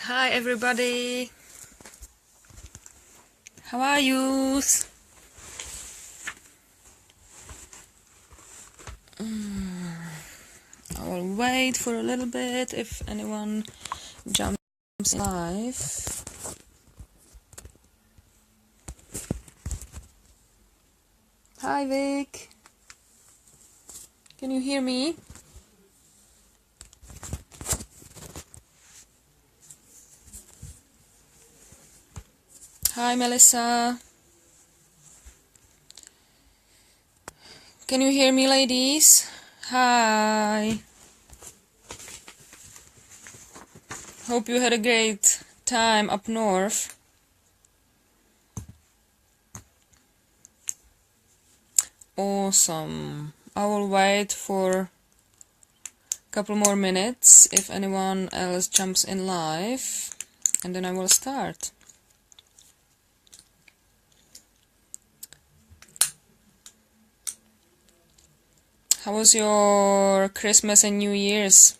Hi everybody, how are you? I will wait for a little bit if anyone jumps live. Hi Vic, can you hear me? Hi Melissa, can you hear me ladies? Hi, hope you had a great time up north. Awesome, I will wait for a couple more minutes if anyone else jumps in live and then I will start. How was your Christmas and New Year's?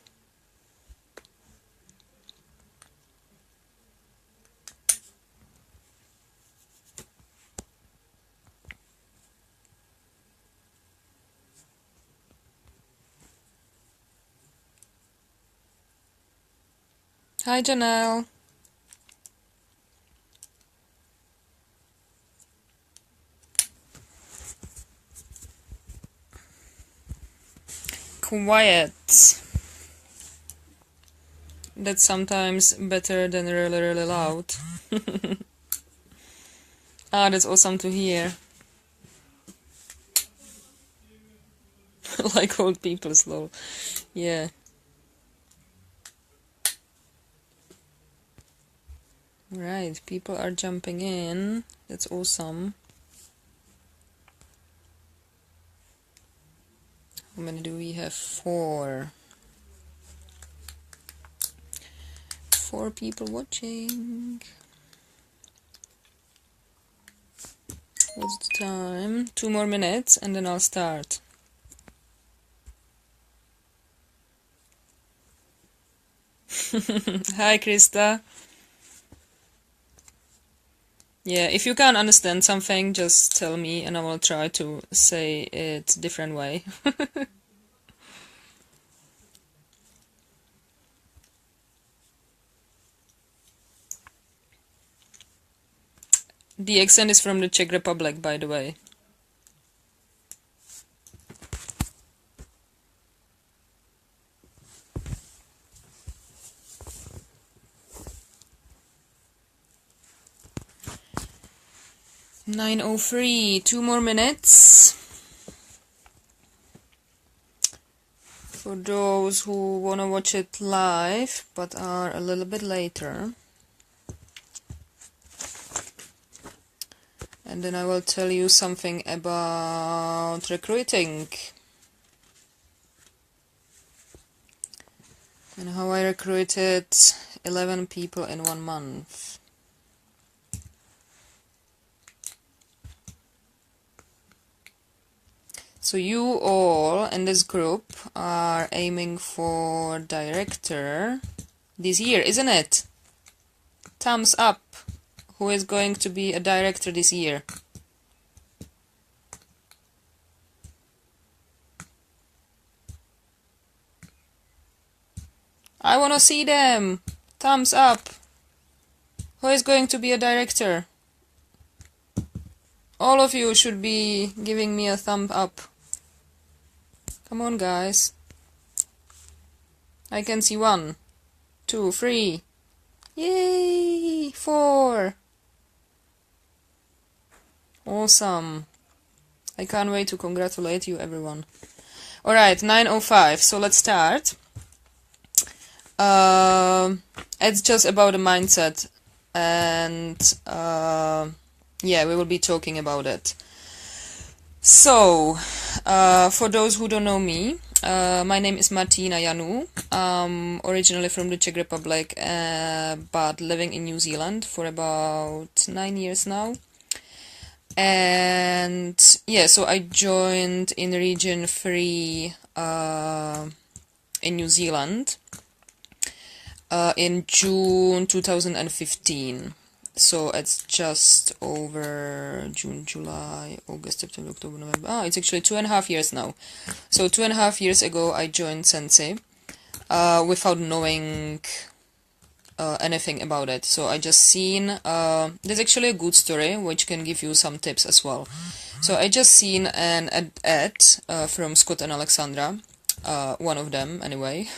Hi Janelle. Quiet. That's sometimes better than really loud. Ah, that's awesome to hear. Like old people slow. Yeah. Right, people are jumping in. That's awesome. How many do we have? 4. 4 people watching. What's the time? 2 more minutes and then I'll start. Hi Krista. Yeah, if you can't understand something, just tell me and I will try to say it different way. The accent is from the Czech Republic, by the way. (9:03), 2 more minutes. For those who wanna watch it live, but are a little bit later. And then I will tell you something about recruiting. And how I recruited 11 people in 1 month. So you all in this group are aiming for director this year, isn't it? Thumbs up. Who is going to be a director this year? I wanna see them. Thumbs up. Who is going to be a director? All of you should be giving me a thumb up. Come on, guys. I can see 1, 2, 3. Yay! 4. Awesome. I can't wait to congratulate you, everyone. Alright, 9:05, so let's start. It's just about the mindset, and yeah, we will be talking about it. So, for those who don't know me, my name is Martina Janu. Originally from the Czech Republic, but living in New Zealand for about 9 years now. And yeah, so I joined in Region 3 in New Zealand. in June 2015. So it's just over June, July, August, September, October, November. Ah, it's actually 2.5 years now. So 2.5 years ago I joined Scentsy without knowing anything about it. So I just seen, there's actually a good story which can give you some tips as well. So I just seen an ad from Scott and Alexandra, one of them anyway,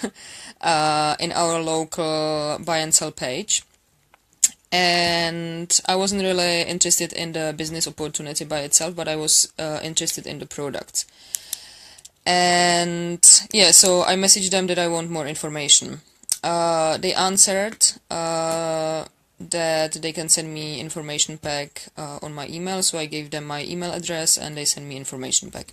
in our local buy and sell page. And I wasn't really interested in the business opportunity by itself, but I was interested in the product. And yeah, so I messaged them that I want more information. They answered that they can send me information pack on my email, so I gave them my email address and they sent me information pack.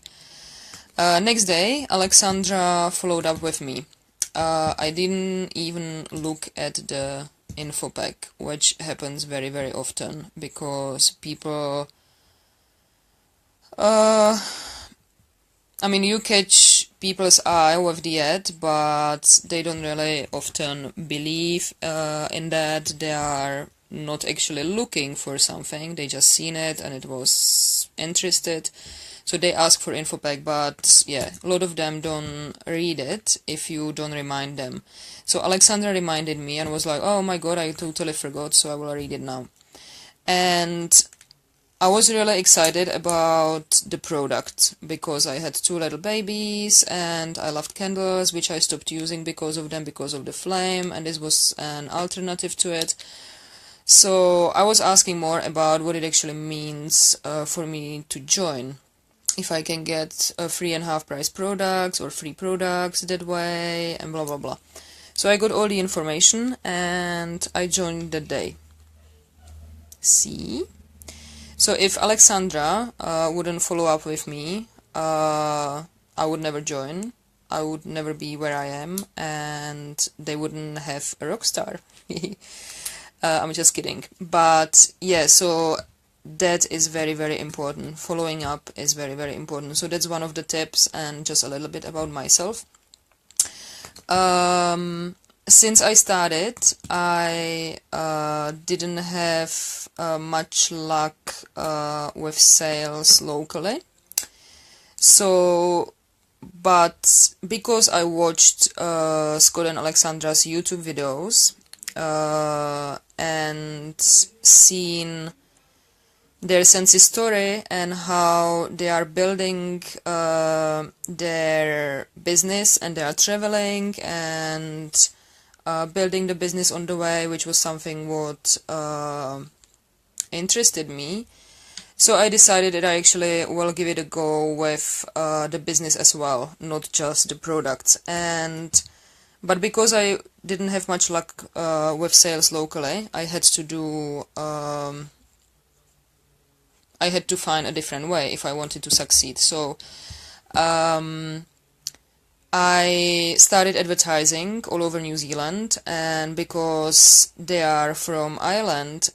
Next day, Alexandra followed up with me. I didn't even look at the info pack, which happens very, very often because people... I mean, you catch people's eye with the ad, but they don't really often believe in that. They are not actually looking for something. They just seen it and it was interested. So they ask for info pack, but yeah, a lot of them don't read it if you don't remind them. So Alexandra reminded me and was like, oh my god, I totally forgot, so I will read it now. And I was really excited about the product because I had 2 little babies and I loved candles, which I stopped using because of them, because of the flame, and this was an alternative to it. So I was asking more about what it actually means for me to join. If I can get free and half price products or free products that way, and blah blah blah. So I got all the information and I joined that day. See? So if Alexandra wouldn't follow up with me, I would never join. I would never be where I am, and they wouldn't have a rock star. I'm just kidding. But yeah, so that is very, very important. Following up is very, very important. So that's one of the tips, and just a little bit about myself. Since I started, I didn't have much luck with sales locally. So, but because I watched Scott and Alexandra's YouTube videos and seen their Scentsy story and how they are building their business and they are traveling and building the business on the way, which was something what interested me. So I decided that I actually will give it a go with the business as well, not just the products. But because I didn't have much luck with sales locally, I had to do I had to find a different way if I wanted to succeed. So I started advertising all over New Zealand, and because they are from Ireland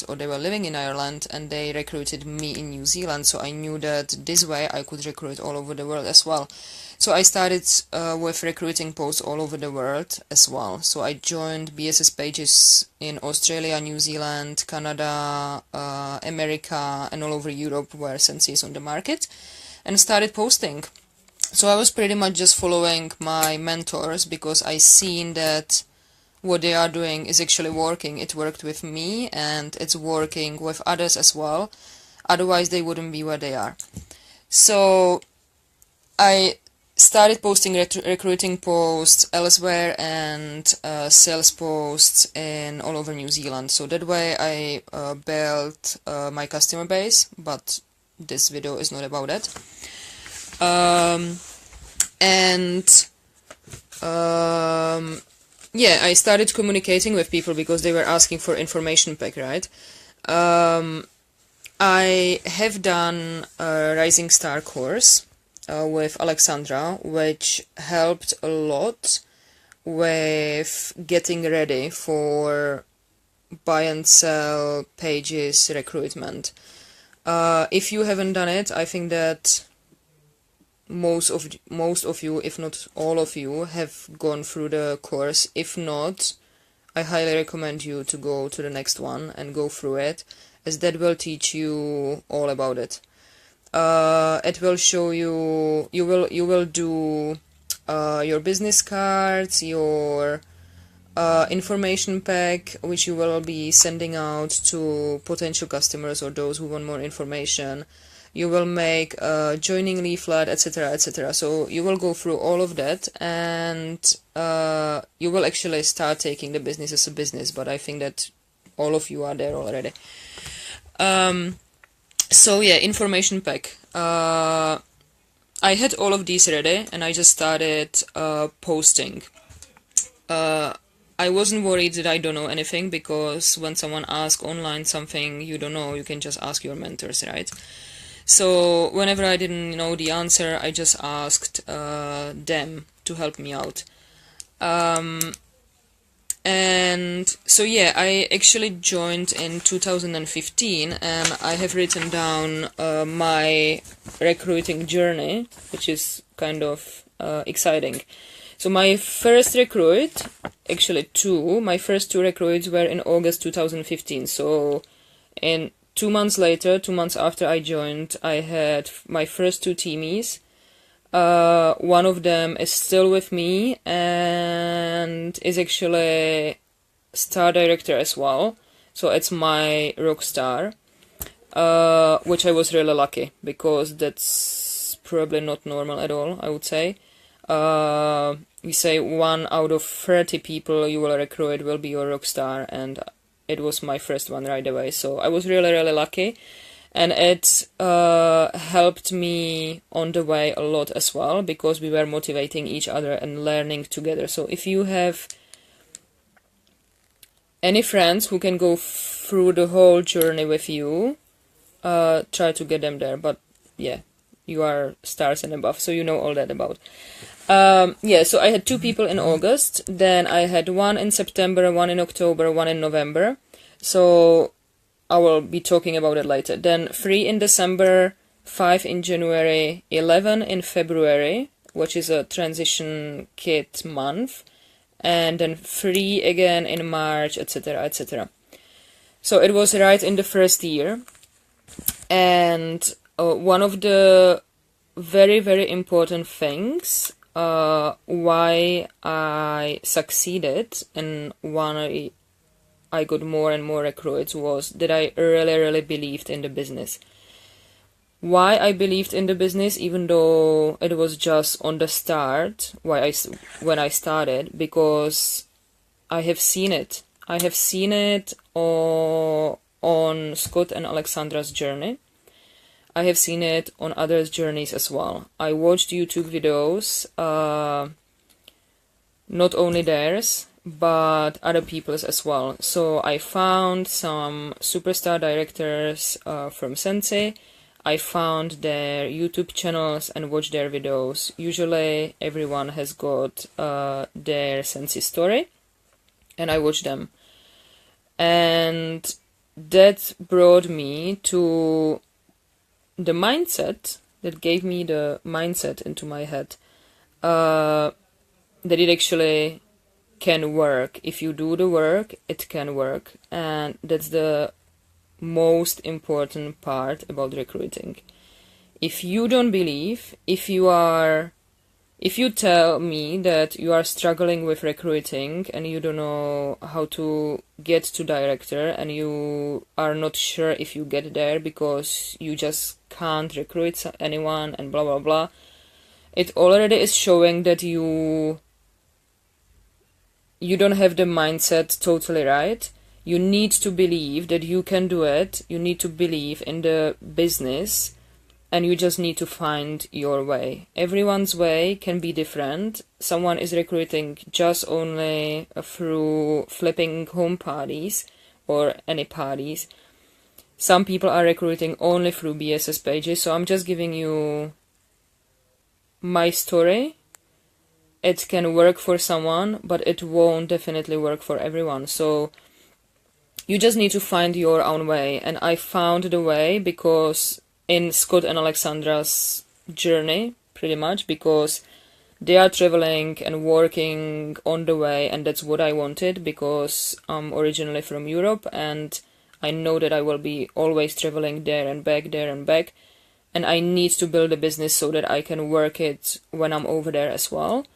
or they were living in Ireland and they recruited me in New Zealand, so I knew that this way I could recruit all over the world as well. So I started with recruiting posts all over the world as well. So I joined BSS pages in Australia, New Zealand, Canada, America, and all over Europe where Scentsy is on the market, and started posting. So I was pretty much just following my mentors because I seen that what they are doing is actually working. It worked with me and it's working with others as well. Otherwise they wouldn't be where they are. So I started posting recruiting posts elsewhere and sales posts in all over New Zealand. So that way I built my customer base, but this video is not about that. Yeah, I started communicating with people because they were asking for information pack, right? I have done a Rising Star course with Alexandra, which helped a lot with getting ready for buy and sell pages recruitment. If you haven't done it, I think that most of you, if not all of you, have gone through the course. If not, I highly recommend you to go to the next one and go through it, as that will teach you all about it. It will show you, you will do your business cards, your information pack, which you will be sending out to potential customers or those who want more information. You will make a joining leaflet, etc., etc. So you will go through all of that, and you will actually start taking the business as a business, but I think that all of you are there already. So yeah, information pack. I had all of these ready, and I just started posting. I wasn't worried that I don't know anything, because when someone asks online something you don't know, you can just ask your mentors, right? So whenever I didn't know the answer, I just asked them to help me out. And so yeah, I actually joined in 2015, and I have written down my recruiting journey, which is kind of exciting. So my first recruit, actually my first two recruits were in August 2015. So in 2 months later, 2 months after I joined, I had my first two teamies. One of them is still with me and is actually star director as well. So it's my rock star, which I was really lucky, because that's probably not normal at all, I would say. We say 1 out of 30 people you will recruit will be your rock star, and it was my first one right away. So I was really, really lucky, and it helped me on the way a lot as well, because we were motivating each other and learning together. So if you have any friends who can go through the whole journey with you, try to get them there. But yeah, you are stars and above, so you know all that about. Yeah, so I had 2 people in August, then I had 1 in September, 1 in October, 1 in November. So I will be talking about it later. Then 3 in December, 5 in January, 11 in February, which is a transition kit month, and then 3 again in March, etc., etc. So it was right in the first year, and one of the very, very important things why I succeeded and why I got more and more recruits was that I really, really believed in the business. Why I believed in the business, even though it was just on the start, when I started, because I have seen it. I have seen it on Scott and Alexandra's journey. I have seen it on others' journeys as well. I watched YouTube videos, not only theirs, but other people's as well. So I found some superstar directors from Scentsy. I found their YouTube channels and watched their videos. Usually everyone has got their Scentsy story, and I watched them. And that brought me to the mindset, that gave me the mindset into my head, that it actually can work. If you do the work, it can work. And that's the most important part about recruiting. If you don't believe, if you tell me that you are struggling with recruiting and you don't know how to get to director, and you are not sure if you get there because you just can't recruit anyone and blah blah blah, it already is showing that you don't have the mindset totally right. You need to believe that you can do it. You need to believe in the business, and you just need to find your way. Everyone's way can be different. Someone is recruiting just only through flipping home parties or any parties. Some people are recruiting only through BSS pages. So I'm just giving you my story. It can work for someone, but it won't definitely work for everyone. So you just need to find your own way. And I found the way because in Scott and Alexandra's journey, pretty much, because they are traveling and working on the way, and that's what I wanted, because I'm originally from Europe and I know that I will be always traveling there and back, and I need to build a business so that I can work it when I'm over there as well.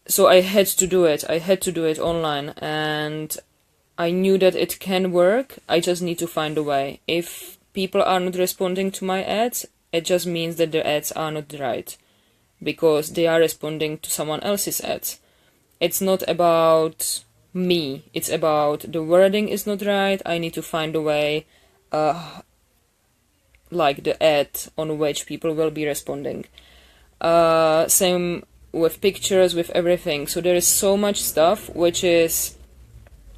So I had to do it. I had to do it online, and I knew that it can work. I just need to find a way. If people are not responding to my ads, it just means that the ads are not right, because they are responding to someone else's ads. It's not about me. It's about the wording is not right. I need to find a way, like the ad on which people will be responding. Same with pictures, with everything. So there is so much stuff which is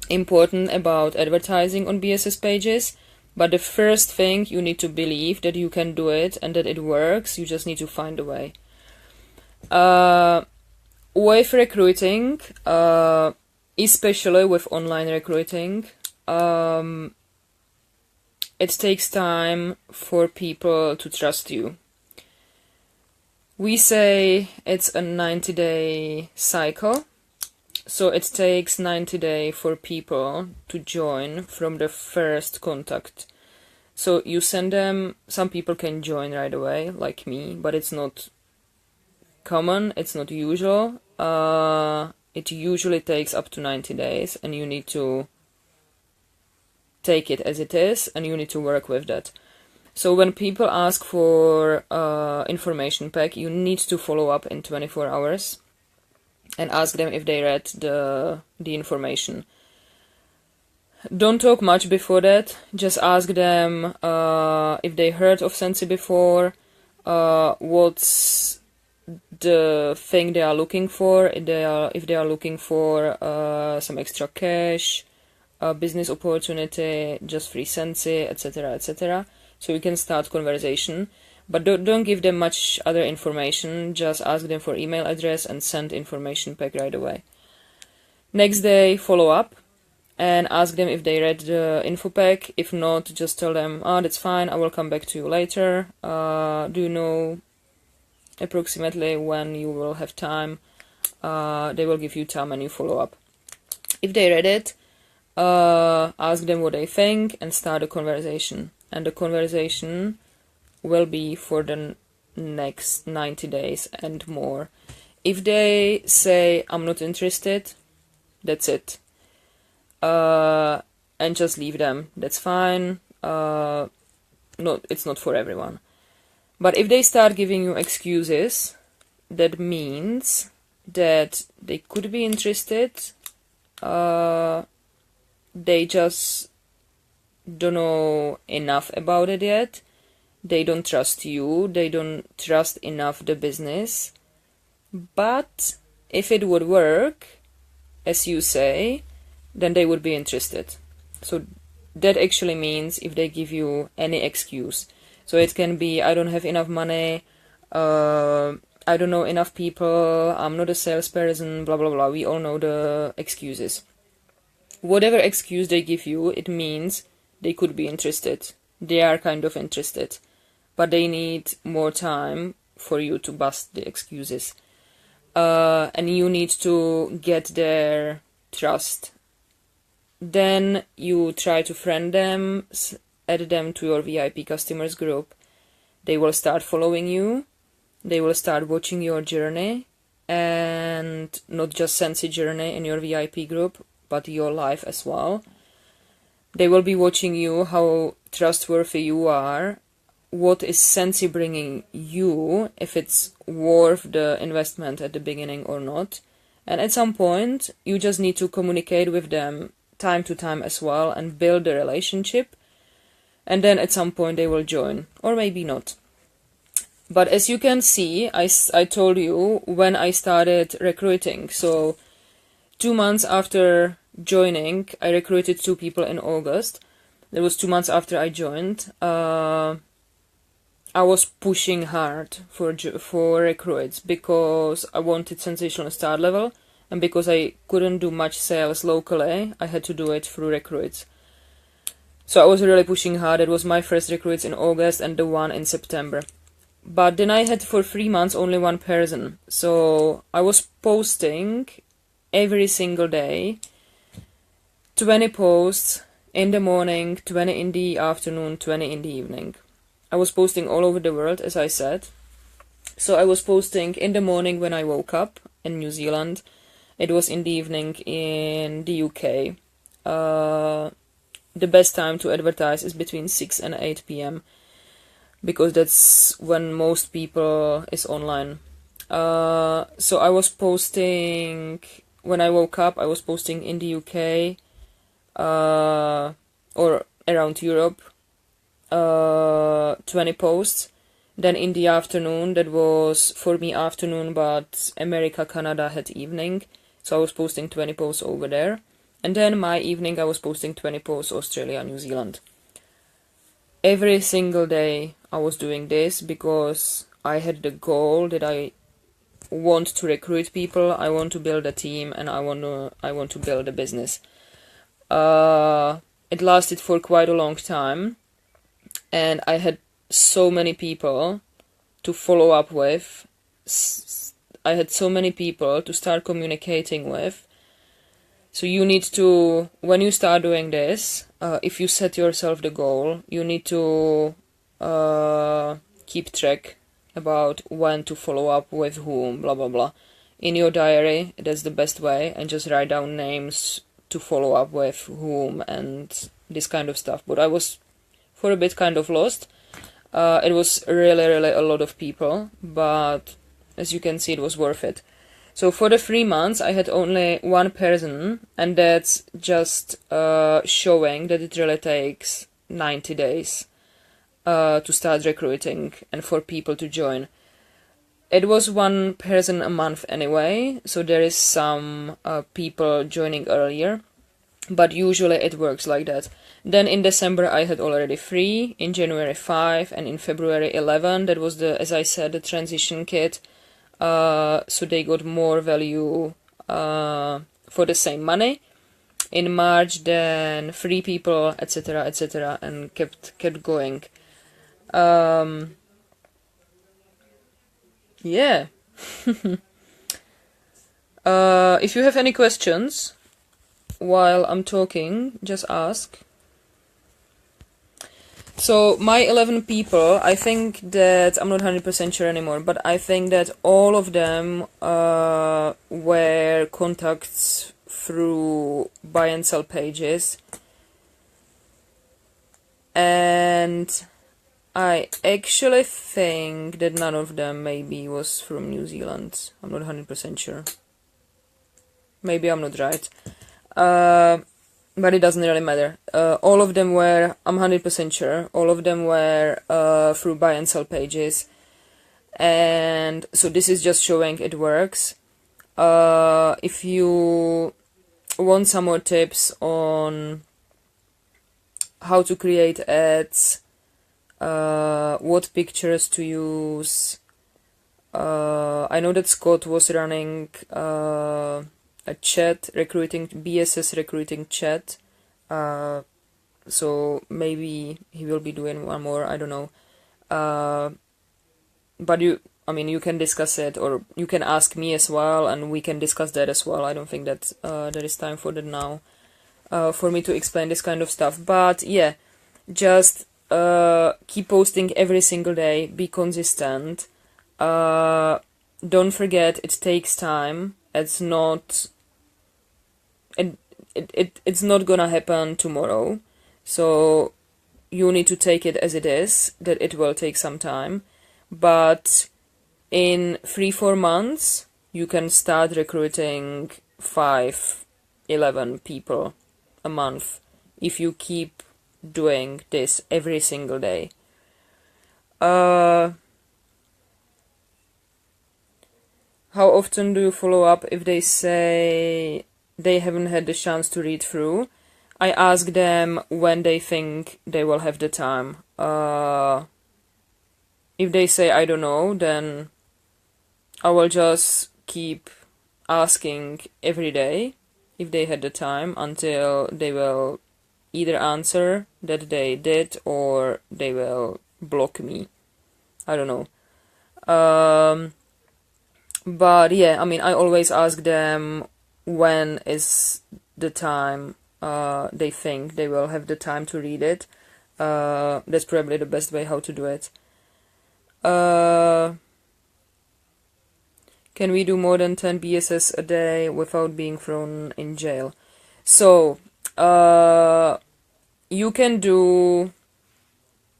important about advertising on BSS pages. But the first thing, you need to believe that you can do it and that it works. You just need to find a way. With recruiting, especially with online recruiting, it takes time for people to trust you. We say it's a 90-day cycle, so it takes 90 days for people to join from the first contact. So you send them, some people can join right away, like me, but it's not common, it's not usual. It usually takes up to 90 days, and you need to take it as it is, and you need to work with that. So when people ask for information pack, you need to follow up in 24 hours and ask them if they read the information. Don't talk much before that. Just ask them if they heard of Scentsy before, what's the thing they are looking for, if they are looking for some extra cash, a business opportunity, just free Scentsy, etc., etc. So you can start conversation, but don't give them much other information. Just ask them for email address and send information pack right away. Next day, follow up and ask them if they read the info pack. If not, just tell them, that's fine, I will come back to you later. Do you know approximately when you will have time? They will give you time and you follow up. If they read it, ask them what they think and start a conversation. And the conversation will be for the next 90 days and more. If they say, I'm not interested, that's it. And just leave them. That's fine. It's not for everyone. But if they start giving you excuses, that means that they could be interested. They just don't know enough about it yet. They don't trust you. They don't trust enough the business. But if it would work, as you say, then they would be interested. So that actually means if they give you any excuse. So it can be, I don't have enough money, I don't know enough people, I'm not a salesperson, blah blah blah. We all know the excuses. Whatever excuse they give you, it means they could be interested. They are kind of interested. But they need more time for you to bust the excuses. And you need to get their trust. Then you try to friend them, add them to your VIP customers group. They will start following you. They will start watching your journey. And not just Scentsy journey in your VIP group, but your life as well. They will be watching you, how trustworthy you are, what is Scentsy bringing you, if it's worth the investment at the beginning or not. And at some point, you just need to communicate with them time to time as well and build a relationship. And then at some point they will join, or maybe not. But as you can see, I told you when I started recruiting. So 2 months after joining, I recruited 2 people in August. That was 2 months after I joined. I was pushing hard for recruits because I wanted sensational start level, and because I couldn't do much sales locally, I had to do it through recruits. So I was really pushing hard. It was my first recruits in August and the one in September. But then I had for 3 months only one person. So I was posting every single day 20 posts in the morning, 20 in the afternoon, 20 in the evening. I was posting all over the world, as I said. So I was posting in the morning when I woke up in New Zealand. It was in the evening in the UK. The best time to advertise is between 6 and 8 p.m. because that's when most people is online. So I was posting when I woke up. I was posting in the UK or around Europe, 20 posts. Then in the afternoon, that was for me afternoon, but America, Canada had evening, so I was posting 20 posts over there. And then my evening, I was posting 20 posts Australia, New Zealand. Every single day I was doing this because I had the goal that I want to recruit people, I want to build a team, and I want to build a business. It lasted for quite a long time, and I had so many people to follow up with. I had so many people to start communicating with. So you need to, when you start doing this, if you set yourself the goal, you need to keep track about when to follow up with whom, blah blah blah. In your diary, that's the best way, and just write down names to follow up with whom and this kind of stuff. But I was for a bit kind of lost. It was really a lot of people, but as you can see, it was worth it. So for the 3 months, I had only one person, and that's just showing that it really takes 90 days to start recruiting and for people to join. It was one person a month anyway, so there is some people joining earlier, but usually it works like that. Then in December I had already 3, in January 5, and in February 11. That was the, as I said, the transition kit. So they got more value for the same money. In March, then 3 people, etc., and kept going. Yeah. If you have any questions while I'm talking, just ask. So my 11 people, I think that, I'm not 100% sure anymore, but I think that all of them were contacts through buy and sell pages. And I actually think that none of them maybe was from New Zealand. I'm not 100% sure. Maybe I'm not right. But it doesn't really matter. All of them were, I'm 100% sure, all of them were through buy and sell pages. And so this is just showing it works. If you want some more tips on how to create ads, what pictures to use, I know that Scott was running a chat recruiting, BSS recruiting chat, so maybe he will be doing one more, I don't know. But you can discuss it, or you can ask me as well, and we can discuss that as well. I don't think that there is time for that now, for me to explain this kind of stuff. But yeah, just keep posting every single day, be consistent. Don't forget, it takes time. It's not it's not gonna happen tomorrow, so you need to take it as it is, that it will take some time, but in 3-4 months you can start recruiting 5-11 people a month if you keep doing this every single day. How often do you follow up if they say they haven't had the chance to read through? I ask them when they think they will have the time. If they say I don't know, then I will just keep asking every day if they had the time until they will either answer that they did or they will block me. I don't know. But yeah, I mean, I always ask them when is the time they think they will have the time to read it. That's probably the best way how to do it. Can we do more than 10 BSS a day without being thrown in jail? So, you can do...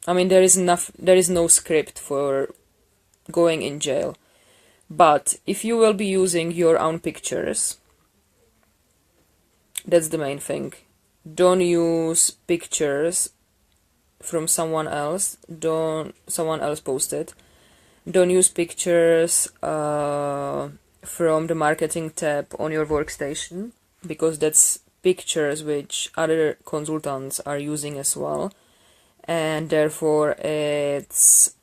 I mean, there is no script for going in jail. But if you will be using your own pictures, that's the main thing. Don't use pictures from someone else. Someone else posted. Don't use pictures from the marketing tab on your workstation, because that's pictures which other consultants are using as well, and therefore it's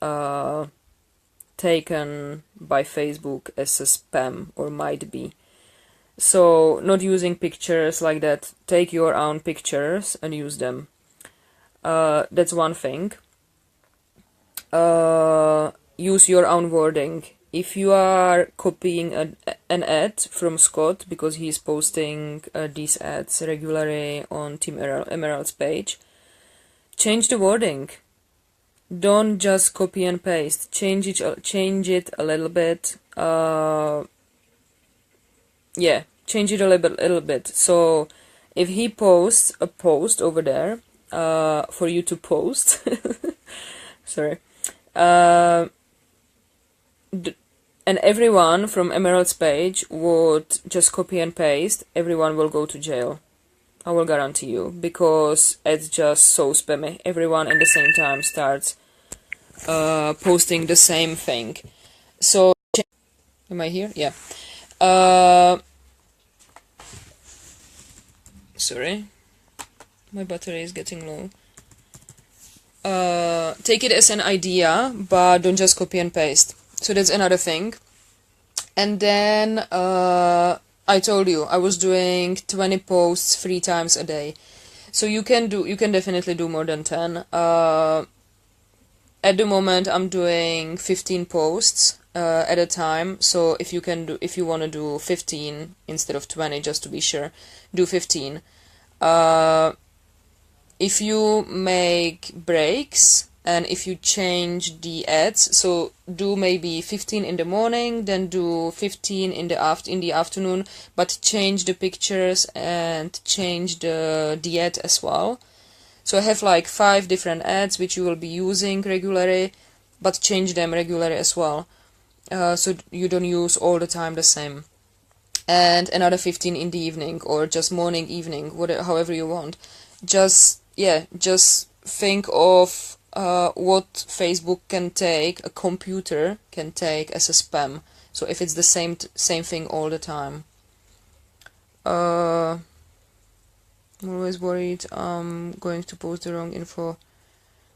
taken by Facebook as a spam, or might be. So not using pictures like that. Take your own pictures and use them. That's one thing. Use your own wording. If you are copying an ad from Scott, because he's posting these ads regularly on Team Emerald's page, change the wording. Don't just copy and paste. Change it a little bit. Yeah, change it a little bit. So if he posts a post over there for you to post, sorry. And everyone from Emerald's page would just copy and paste, everyone will go to jail. I will guarantee you, because it's just so spammy. Everyone at the same time starts posting the same thing. So, am I here? Yeah. Sorry, my battery is getting low. Take it as an idea, but don't just copy and paste. So that's another thing. And then I told you I was doing 20 posts 3 times a day. So you can definitely do more than 10. At the moment I'm doing 15 posts at a time. So if you want to do 15 instead of 20, just to be sure, do 15. If you make breaks and if you change the ads, so do maybe 15 in the morning, then do 15 in the afternoon, but change the pictures and change the ad as well. So I have like 5 different ads which you will be using regularly, but change them regularly as well, so you don't use all the time the same. And another 15 in the evening, or just morning, evening, whatever, however you want. Just think of what Facebook can take, a computer can take as a spam. So if it's the same thing all the time. I'm always worried I'm going to post the wrong info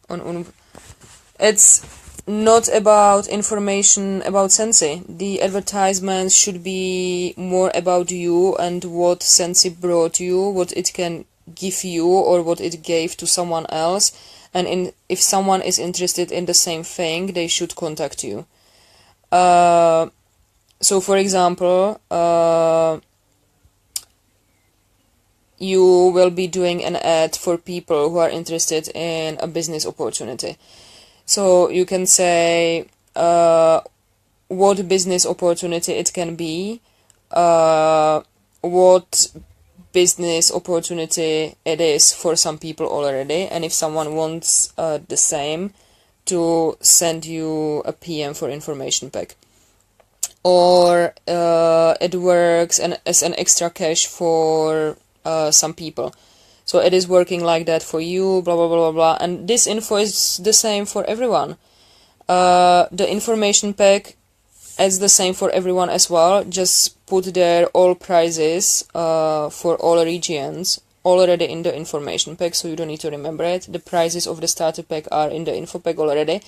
on. It's not about information about Scentsy. The advertisements should be more about you and what Scentsy brought you, what it can give you, or what it gave to someone else. And if someone is interested in the same thing, they should contact you. So for example, you will be doing an ad for people who are interested in a business opportunity. So you can say what business opportunity it can be, what business opportunity it is for some people already, and if someone wants the same, to send you a PM for information pack. Or it works as an extra cash for some people. So it is working like that for you, blah blah blah blah blah. And this info is the same for everyone. The information pack is the same for everyone as well. Just put there all prices for all regions already in the information pack, so you don't need to remember it. The prices of the starter pack are in the info pack already.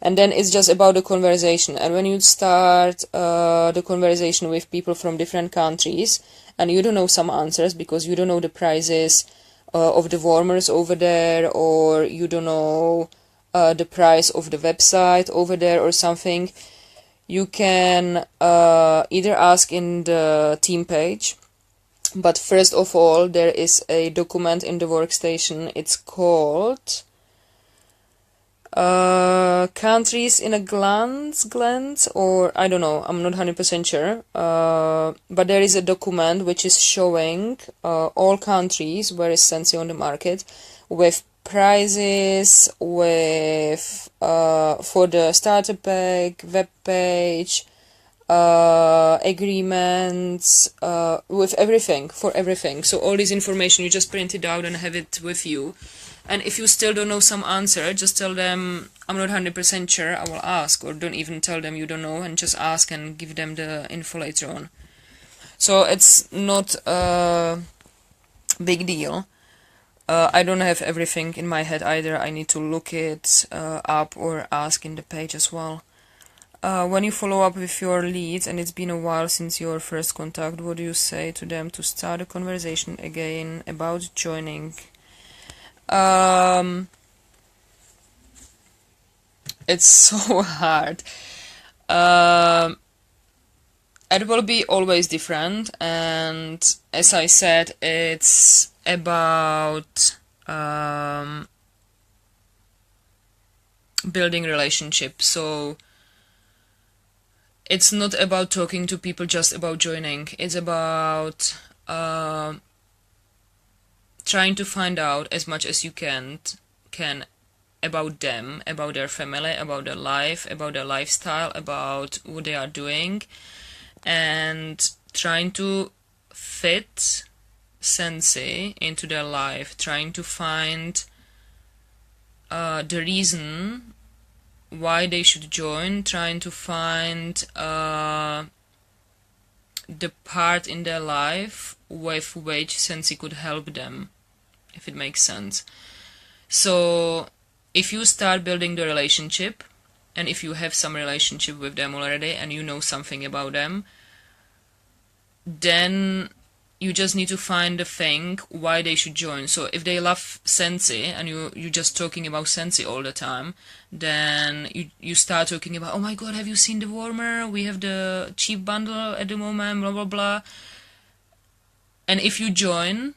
And then it's just about the conversation. And when you start the conversation with people from different countries, and you don't know some answers because you don't know the prices of the warmers over there, or you don't know the price of the website over there or something, You can either ask in the team page, but first of all, there is a document in the workstation. It's called countries in a glance, or I don't know, I'm not 100% sure. But there is a document which is showing all countries where is Scentsy on the market, with prices, with for the starter pack, web page, agreements, with everything, for everything. So all this information you just print it out and have it with you. And if you still don't know some answer, just tell them, I'm not 100% sure, I will ask, or don't even tell them you don't know, and just ask and give them the info later on. So it's not a big deal. I don't have everything in my head either. I need to look it up or ask in the page as well. When you follow up with your leads and it's been a while since your first contact, what do you say to them to start a conversation again about joining? It's so hard. It will be always different, and as I said, it's about building relationships. So it's not about talking to people just about joining. It's about trying to find out as much as you can about them, about their family, about their life, about their lifestyle, about what they are doing, and trying to fit Scentsy into their life, trying to find the reason why they should join, trying to find the part in their life with which Scentsy could help them, if it makes sense. So if you start building the relationship, and if you have some relationship with them already and you know something about them, then you just need to find the thing why they should join. So if they love Scentsy and you're just talking about Scentsy all the time, then you start talking about, oh my god, have you seen the warmer? We have the cheap bundle at the moment, blah blah blah. And if you join,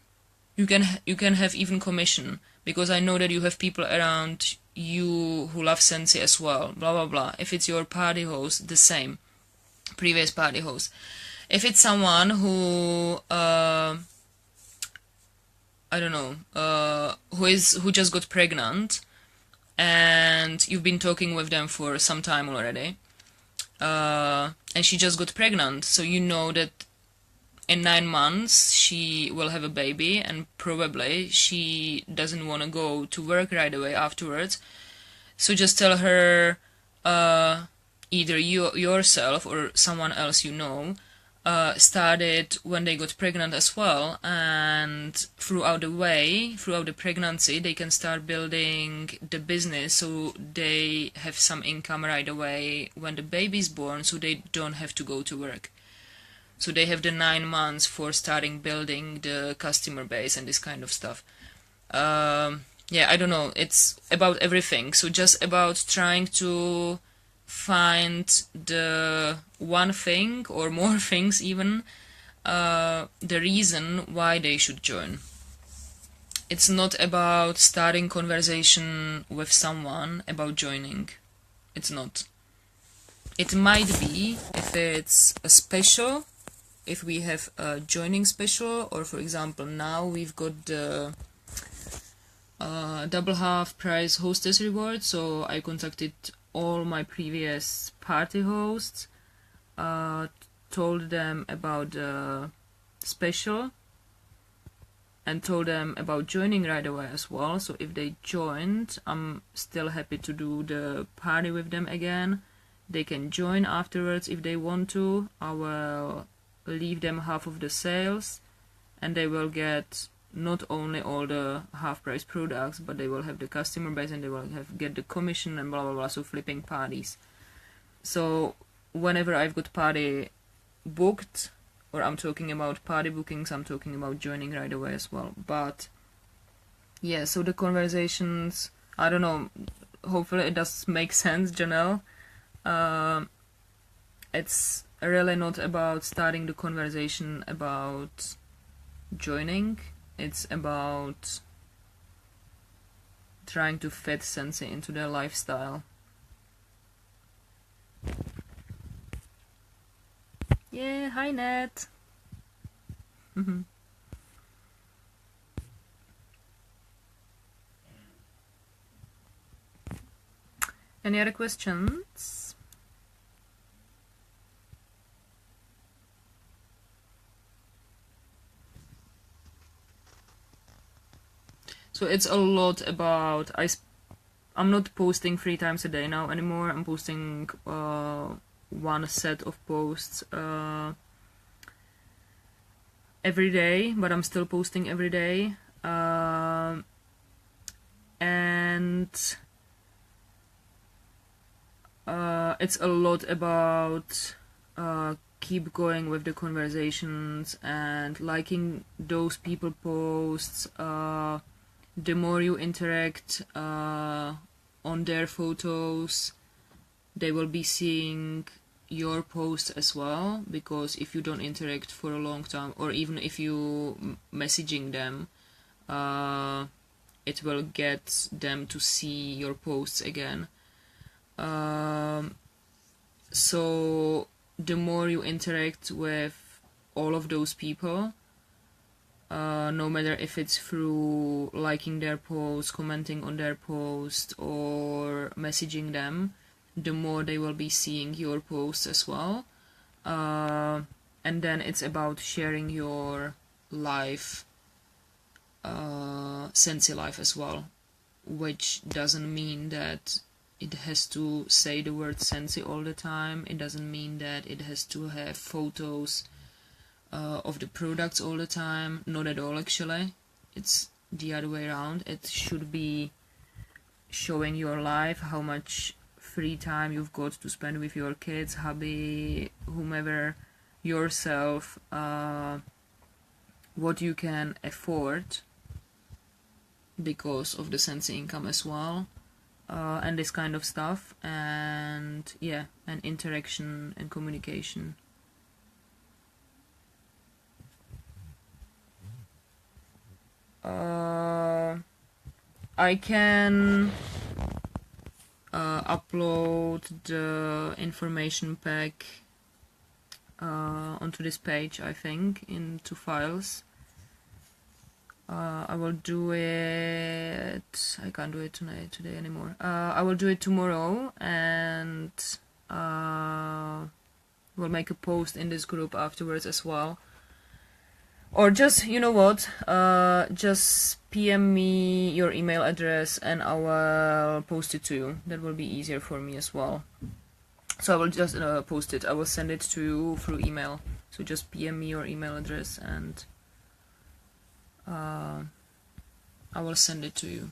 you can have even commission, because I know that you have people around you who love Scentsy as well, blah blah blah. If it's your party host, the same, previous party host. If it's someone who I don't know, who just got pregnant, and you've been talking with them for some time already, and she just got pregnant, so you know that in 9 months she will have a baby, and probably she doesn't want to go to work right away afterwards. So just tell her, either you yourself or someone else you know started when they got pregnant as well, and throughout the pregnancy, they can start building the business, so they have some income right away when the baby's born, so they don't have to go to work. So they have the 9 months for starting building the customer base and this kind of stuff. Yeah, I don't know, it's about everything. So just about trying to find the one thing, or more things even, the reason why they should join. It's not about starting conversation with someone about joining. It's not. It might be if it's a special, if we have a joining special, or for example now we've got the double half price hostess reward, so I contacted all my previous party hosts, told them about the special, and told them about joining right away as well. So if they joined, I'm still happy to do the party with them again. They can join afterwards if they want to. I will leave them half of the sales, and they will get not only all the half price products, but they will have the customer base, and they will get the commission and blah blah blah, so flipping parties. So whenever I've got party booked, or I'm talking about party bookings, I'm talking about joining right away as well. But yeah, so the conversations, I don't know, hopefully it does make sense, Janelle. it's really not about starting the conversation about joining. It's about trying to fit Scentsy into their lifestyle. Yeah, hi Nat. Any other questions? So it's a lot about I'm not posting 3 times a day now anymore. I'm posting one set of posts every day, but I'm still posting every day. And it's a lot about keep going with the conversations and liking those people posts. The more you interact on their photos, they will be seeing your posts as well, because if you don't interact for a long time, or even if you messaging them, it will get them to see your posts again. So the more you interact with all of those people, no matter if it's through liking their posts, commenting on their post, or messaging them, the more they will be seeing your posts as well. And then it's about sharing your life, Scentsy life as well, which doesn't mean that it has to say the word Scentsy all the time. It doesn't mean that it has to have photos of the products all the time. Not at all, actually. It's the other way around. It should be showing your life, how much free time you've got to spend with your kids, hubby, whomever, yourself, what you can afford because of the Scentsy income as well, and this kind of stuff, and yeah, and interaction and communication. I can upload the information pack onto this page, I think, in 2 files. I will do it. I can't do it today anymore. I will do it tomorrow, and we'll make a post in this group afterwards as well. Or just, you know what, just PM me your email address and I will post it to you. That will be easier for me as well. So I will just post it. I will send it to you through email. So just PM me your email address and I will send it to you.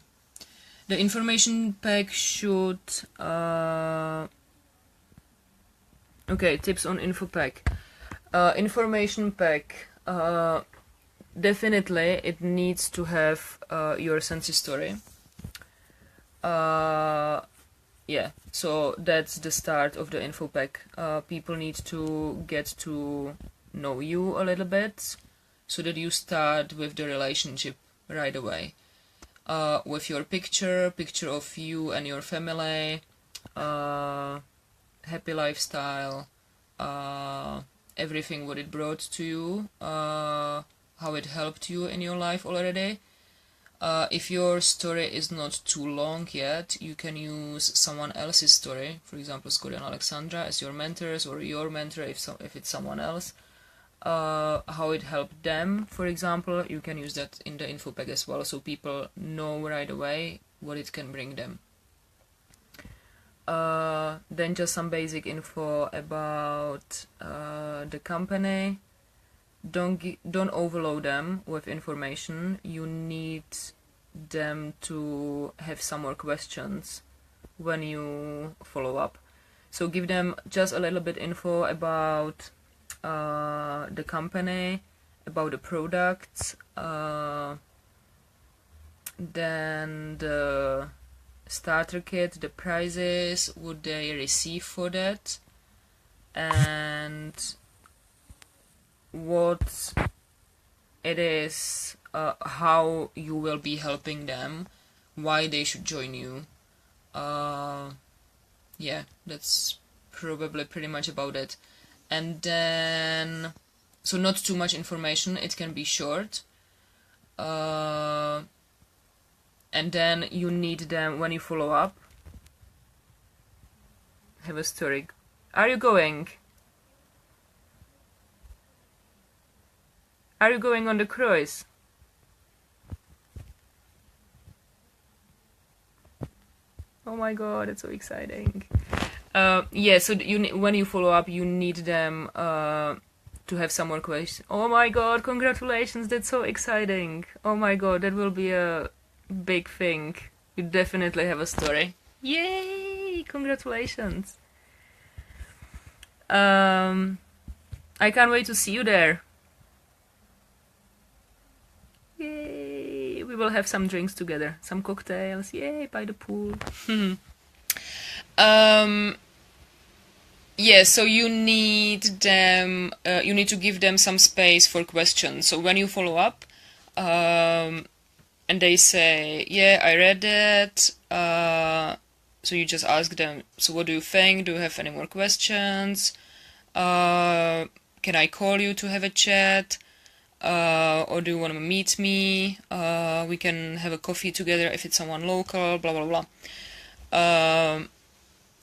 The information pack should... okay, tips on info pack. Information pack. Definitely it needs to have your Scentsy story. Yeah, so that's the start of the info pack. People need to get to know you a little bit, so that you start with the relationship right away. With your picture of you and your family, happy lifestyle, everything what it brought to you, how it helped you in your life already. If your story is not too long yet, you can use someone else's story, for example Scotty and Alexandra as your mentors, or your mentor if it's someone else. How it helped them, for example, you can use that in the info pack as well, so people know right away what it can bring them. Then just some basic info about the company. Don't overload them with information. You need them to have some more questions when you follow up. So give them just a little bit info about the company, about the products, then the starter kit, the prices, what they receive for that, and what it is, how you will be helping them, why they should join you. Yeah, that's probably pretty much about it. And then, so not too much information, it can be short. And then you need them, when you follow up, have a story. Are you going? Are you going on the cruise? Oh my god, it's so exciting. Yeah, so when you follow up, you need them to have some more questions. Oh my god, congratulations, that's so exciting. Oh my god, that will be a big thing. You definitely have a story. Yay, congratulations. I can't wait to see you there. Yay, we will have some drinks together, some cocktails, yay, by the pool. Yeah, so you need them, you need to give them some space for questions. So when you follow up, and they say, yeah, I read it, so you just ask them, so what do you think? Do you have any more questions? Can I call you to have a chat? Or do you want to meet me? We can have a coffee together if it's someone local, blah, blah, blah.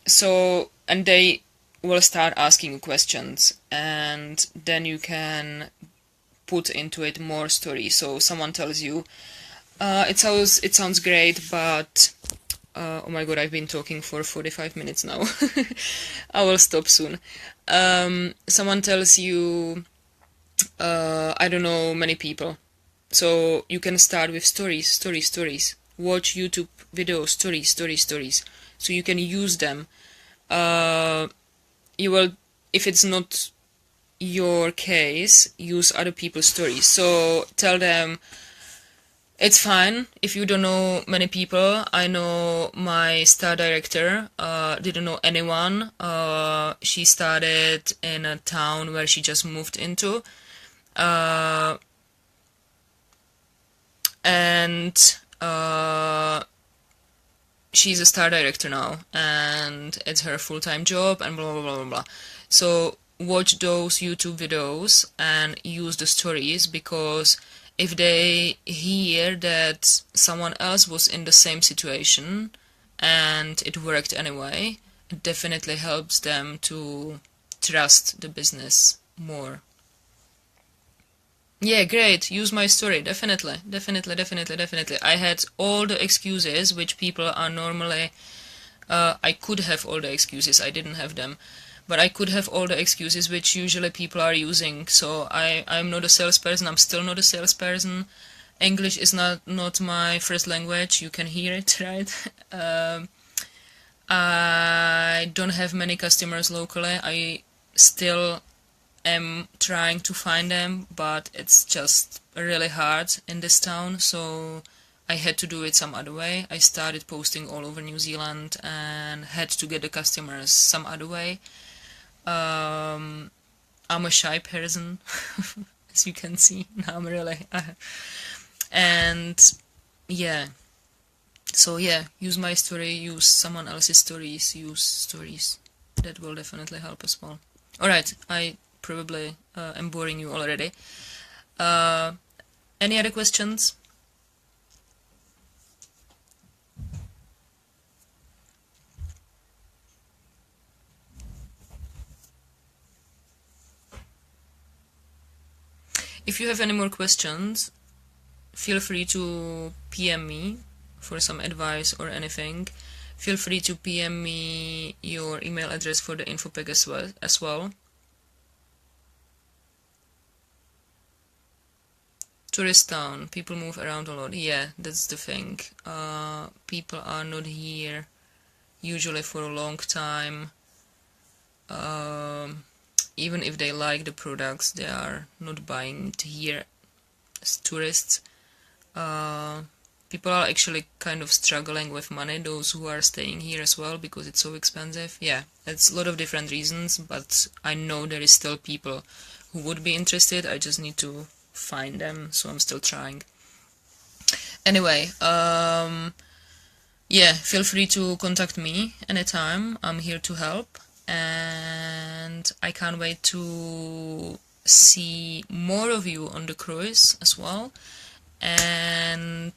So, and they will start asking you questions, and then you can put into it more story. So someone tells you, it sounds great, but oh my god, I've been talking for 45 minutes now. I will stop soon. Someone tells you, I don't know many people. So you can start with stories. Watch YouTube videos, stories. So you can use them. You will, if it's not your case, use other people's stories. So tell them, it's fine if you don't know many people. I know my star director didn't know anyone. She started in a town where she just moved into. And she's a star director now, and it's her full-time job, and blah blah blah blah blah. So watch those YouTube videos and use the stories, because if they hear that someone else was in the same situation and it worked anyway, it definitely helps them to trust the business more. Yeah, great. Use my story. Definitely. I had all the excuses which people are normally... I could have all the excuses. I didn't have them. But I could have all the excuses which usually people are using. So I'm not a salesperson. I'm still not a salesperson. English is not my first language. You can hear it, right? I don't have many customers locally. I still am trying to find them, but it's just really hard in this town, so I had to do it some other way. I started posting all over New Zealand and had to get the customers some other way. I'm a shy person, as you can see. I'm really... and yeah, so yeah, use my story, use someone else's stories, use stories. That will definitely help as well. Alright, I probably am boring you already. Any other questions? If you have any more questions, feel free to PM me for some advice or anything. Feel free to PM me your email address for the info pack as well. Tourist town, people move around a lot. Yeah, that's the thing. People are not here usually for a long time. Even if they like the products, they are not buying it here as tourists. people are actually kind of struggling with money, those who are staying here as well, because it's so expensive. Yeah, it's a lot of different reasons, but I know there is still people who would be interested. I just need to find them, so I'm still trying. Anyway, yeah, feel free to contact me anytime. I'm here to help, and I can't wait to see more of you on the cruise as well, and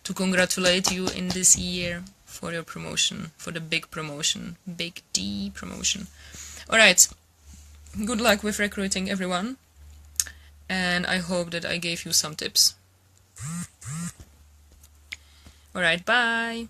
to congratulate you in this year for your promotion, for the big promotion, big D promotion. Alright, good luck with recruiting, everyone, and I hope that I gave you some tips. Alright, bye!